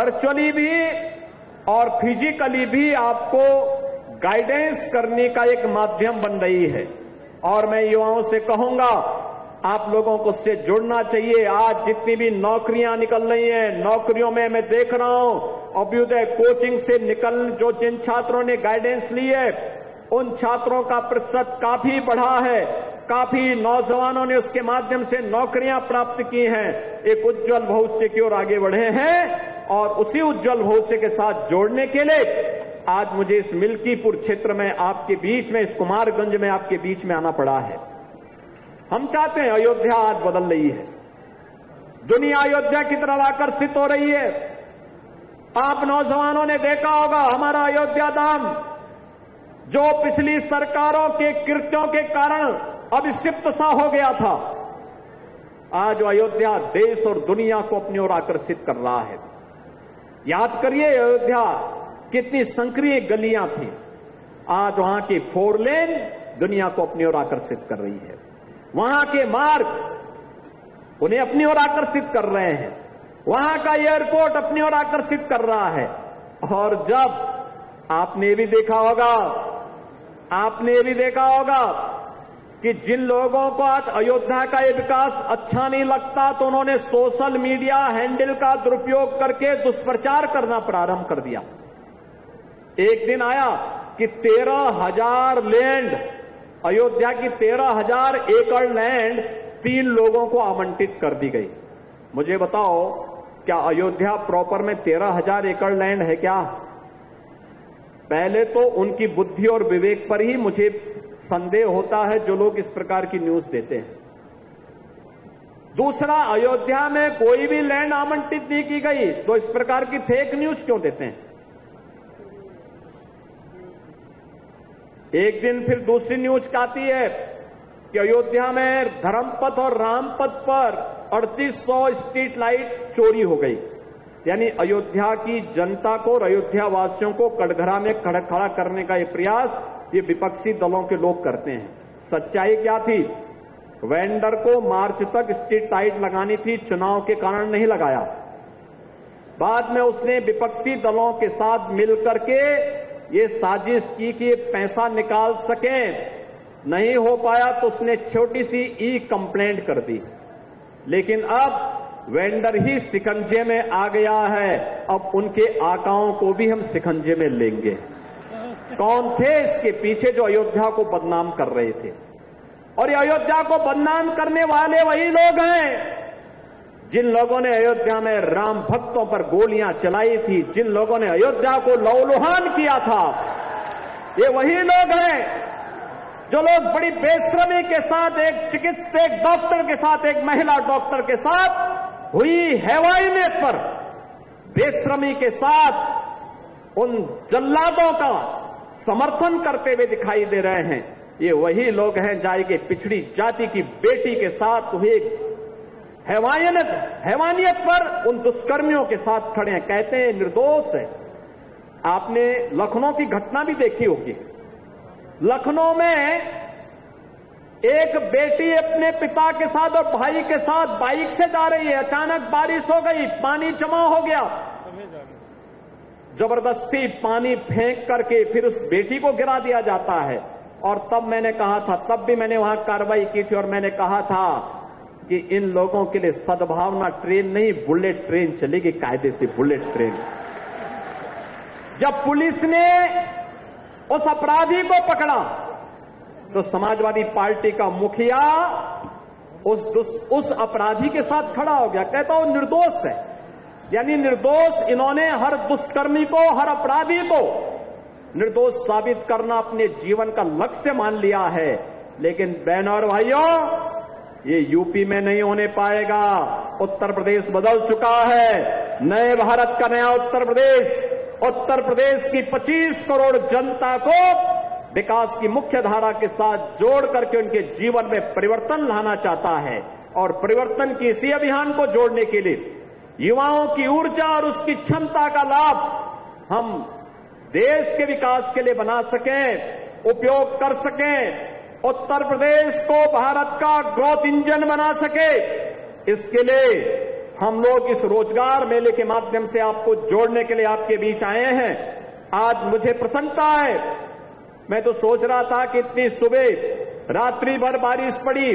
Virtually भी और physically भी आपको गाइडेंस करने का एक माध्यम बन रही है। और मैं युवाओं से कहूंगा, आप लोगों को उससे जुड़ना चाहिए। आज जितनी भी नौकरियां निकल रही हैं, नौकरियों में मैं देख रहा हूं अभ्युदय कोचिंग से जो जिन छात्रों ने गाइडेंस ली है, उन छात्रों का प्रतिशत काफी बढ़ा है। काफी नौजवानों ने उसके माध्यम से नौकरियां प्राप्त की हैं, एक उज्जवल भविष्य की ओर आगे बढ़े हैं। और उसी उज्जवल भविष्य के साथ जोड़ने के लिए आज मुझे इस मिल्कीपुर क्षेत्र में आपके बीच में, इस कुमारगंज में आपके बीच में आना पड़ा है। हम चाहते हैं, अयोध्या आज बदल रही है, दुनिया अयोध्या की तरफ आकर्षित हो रही है। आप नौजवानों ने देखा होगा हमारा अयोध्या धाम, जो पिछली सरकारों के कृत्यों के कारण अभिषिप्त सा हो गया था, आज अयोध्या देश और दुनिया को अपनी ओर आकर्षित कर रहा है। याद करिए अयोध्या कितनी संक्रिय गलियां थी, आज वहां की 4 लेन दुनिया को अपनी ओर आकर्षित कर रही है। वहां के मार्ग उन्हें अपनी ओर आकर्षित कर रहे हैं, वहां का एयरपोर्ट अपनी ओर आकर्षित कर रहा है। और जब आपने भी देखा होगा कि जिन लोगों को आज अयोध्या का ये विकास अच्छा नहीं लगता, तो उन्होंने सोशल मीडिया हैंडल का दुरुपयोग करके दुष्प्रचार करना प्रारंभ कर दिया। एक दिन आया कि 13,000 लैंड, अयोध्या की 13,000 एकड़ लैंड 3 लोगों को आवंटित कर दी गई। मुझे बताओ, क्या अयोध्या प्रॉपर में 13,000 एकड़ लैंड है क्या? पहले तो उनकी बुद्धि और विवेक पर ही मुझे संदेह होता है जो लोग इस प्रकार की न्यूज देते हैं। दूसरा, अयोध्या में कोई भी लैंड आवंटित नहीं की गई, तो इस प्रकार की फेक न्यूज क्यों देते हैं? एक दिन फिर दूसरी न्यूज आती है कि अयोध्या में धर्मपथ और रामपथ पर 3800 स्ट्रीट लाइट चोरी हो गई। यानी अयोध्या की जनता को और अयोध्या वासियों को कटघरा में खड़ा करने का ये प्रयास ये विपक्षी दलों के लोग करते हैं। सच्चाई क्या थी? वेंडर को मार्च तक स्ट्रीट लाइट लगानी थी, चुनाव के कारण नहीं लगाया। बाद में उसने विपक्षी दलों के साथ मिलकर के ये साजिश की कि ये पैसा निकाल सके, नहीं हो पाया तो उसने छोटी सी ई कंप्लेंट कर दी। लेकिन अब वेंडर ही शिकंजे में आ गया है, अब उनके आकाओं को भी हम शिकंजे में लेंगे। कौन थे इसके पीछे जो अयोध्या को बदनाम कर रहे थे? और ये अयोध्या को बदनाम करने वाले वही लोग हैं जिन लोगों ने अयोध्या में राम भक्तों पर गोलियां चलाई थी, जिन लोगों ने अयोध्या को लहूलुहान किया था। ये वही लोग हैं जो लोग बड़ी बेशर्मी के साथ एक चिकित्सक, एक डॉक्टर के साथ, एक महिला डॉक्टर के साथ हुई हैवानियत पर बेशर्मी के साथ उन जल्लादों का समर्थन करते हुए दिखाई दे रहे हैं। ये वही लोग हैं जाएंगे पिछड़ी जाति की बेटी के साथ हुए हैवानियत पर उन दुष्कर्मियों के साथ खड़े हैं, कहते हैं निर्दोष है। आपने लखनऊ की घटना भी देखी होगी। लखनऊ में एक बेटी अपने पिता के साथ और भाई के साथ बाइक से जा रही है, अचानक बारिश हो गई, पानी जमा हो गया, जबरदस्ती पानी फेंक करके फिर उस बेटी को गिरा दिया जाता है। और तब मैंने कहा था, तब भी मैंने वहां कार्रवाई की थी और मैंने कहा था कि इन लोगों के लिए सद्भावना ट्रेन नहीं, बुलेट ट्रेन चलेगी, कायदे से बुलेट ट्रेन। जब पुलिस ने उस अपराधी को पकड़ा तो समाजवादी पार्टी का मुखिया उस अपराधी के साथ खड़ा हो गया, कहता वो निर्दोष है। यानी निर्दोष, इन्होंने हर दुष्कर्मी को, हर अपराधी को निर्दोष साबित करना अपने जीवन का लक्ष्य मान लिया है। लेकिन बहनों और भाइयों, ये यूपी में नहीं होने पाएगा। उत्तर प्रदेश बदल चुका है, नए भारत का नया उत्तर प्रदेश। उत्तर प्रदेश की 25 करोड़ जनता को विकास की मुख्य धारा के साथ जोड़ करके उनके जीवन में परिवर्तन लाना चाहता है। और परिवर्तन की इसी अभियान को जोड़ने के लिए युवाओं की ऊर्जा और उसकी क्षमता का लाभ हम देश के विकास के लिए बना सकें, उपयोग कर सकें, उत्तर प्रदेश को भारत का ग्रोथ इंजन बना सके, इसके लिए हम लोग इस रोजगार मेले के माध्यम से आपको जोड़ने के लिए आपके बीच आए हैं। आज मुझे प्रसन्नता है। मैं तो सोच रहा था कि इतनी सुबह रात्रि भर बारिश पड़ी,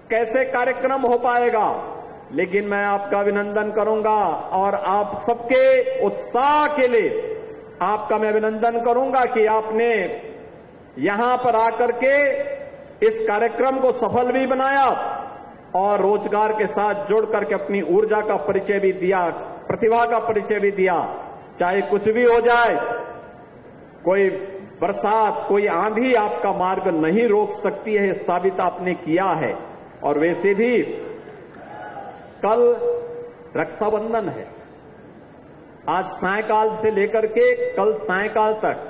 कैसे कार्यक्रम हो पाएगा, लेकिन मैं आपका अभिनंदन करूंगा और आप सबके उत्साह के लिए आपका मैं अभिनंदन करूंगा कि आपने यहां पर आकर के इस कार्यक्रम को सफल भी बनाया और रोजगार के साथ जुड़ करके अपनी ऊर्जा का परिचय भी दिया, प्रतिभा का परिचय भी दिया। चाहे कुछ भी हो जाए, कोई बरसात, कोई आंधी आपका मार्ग नहीं रोक सकती है, साबित आपने किया है। और वैसे भी कल रक्षाबंधन है। आज सायंकाल से लेकर के कल सायंकाल तक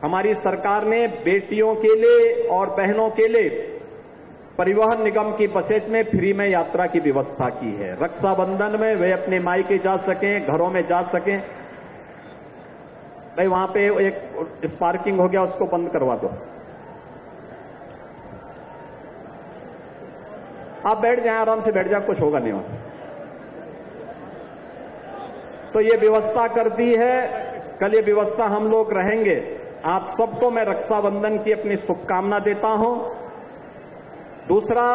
हमारी सरकार ने बेटियों के लिए और बहनों के लिए परिवहन निगम की बसेज में फ्री में यात्रा की व्यवस्था की है। रक्षाबंधन में वे अपने मायके जा सकें, घरों में जा सकें। भाई वहां पे एक स्पार्किंग हो गया, उसको बंद करवा दो। आप बैठ जाएं, आराम से बैठ जाए, कुछ होगा नहीं वहां। तो ये व्यवस्था कर दी है, कल ये व्यवस्था हम लोग रहेंगे। आप सबको मैं रक्षाबंधन की अपनी शुभकामना देता हूं। दूसरा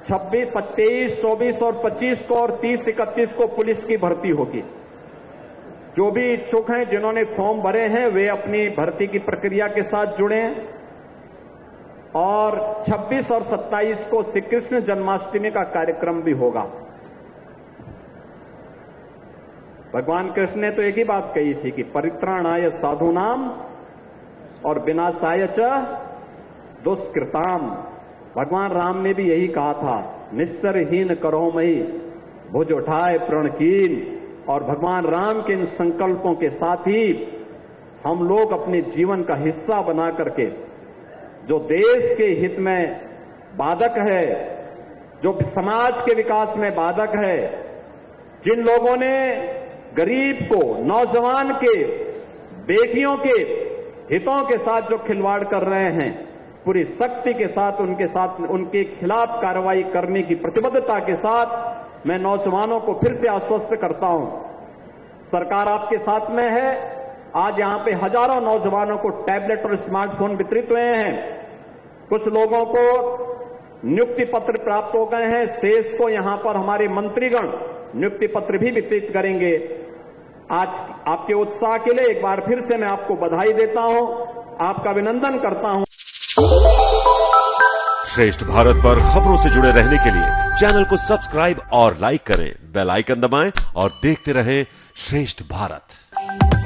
26, 23, 24 और 25 को और 30, 31 को पुलिस की भर्ती होगी। जो भी इच्छुक हैं, जिन्होंने फॉर्म भरे हैं, वे अपनी भर्ती की प्रक्रिया के साथ जुड़ें। और 26 और 27 को श्री कृष्ण जन्माष्टमी का कार्यक्रम भी होगा। भगवान कृष्ण ने तो एक ही बात कही थी कि परित्राणाय साधूनाम और विनाशाय च दुष्कृताम। भगवान राम ने भी यही कहा था, निस्सरहीन करो मई भुज उठाए प्रणकीन। और भगवान राम के इन संकल्पों के साथ ही हम लोग अपने जीवन का हिस्सा बना करके जो देश के हित में बाधक है, जो समाज के विकास में बाधक है, जिन लोगों ने गरीब को, नौजवान के, बेटियों के हितों के साथ जो खिलवाड़ कर रहे हैं, पूरी शक्ति के साथ उनके खिलाफ कार्रवाई करने की प्रतिबद्धता के साथ मैं नौजवानों को फिर से आश्वस्त करता हूं, सरकार आपके साथ में है। आज यहां पे हजारों नौजवानों को टैबलेट और स्मार्टफोन वितरित हुए हैं। कुछ लोगों को नियुक्ति पत्र प्राप्त हो गए हैं। शेष को यहां पर हमारे मंत्रीगण नियुक्ति पत्र भी वितरित करेंगे। आज आपके उत्साह के लिए एक बार फिर से मैं आपको बधाई देता हूं, आपका अभिनंदन करता हूं। श्रेष्ठ भारत पर खबरों से जुड़े रहने के लिए चैनल को सब्सक्राइब और लाइक करें, बेल आइकन दबाएं और देखते रहें श्रेष्ठ भारत।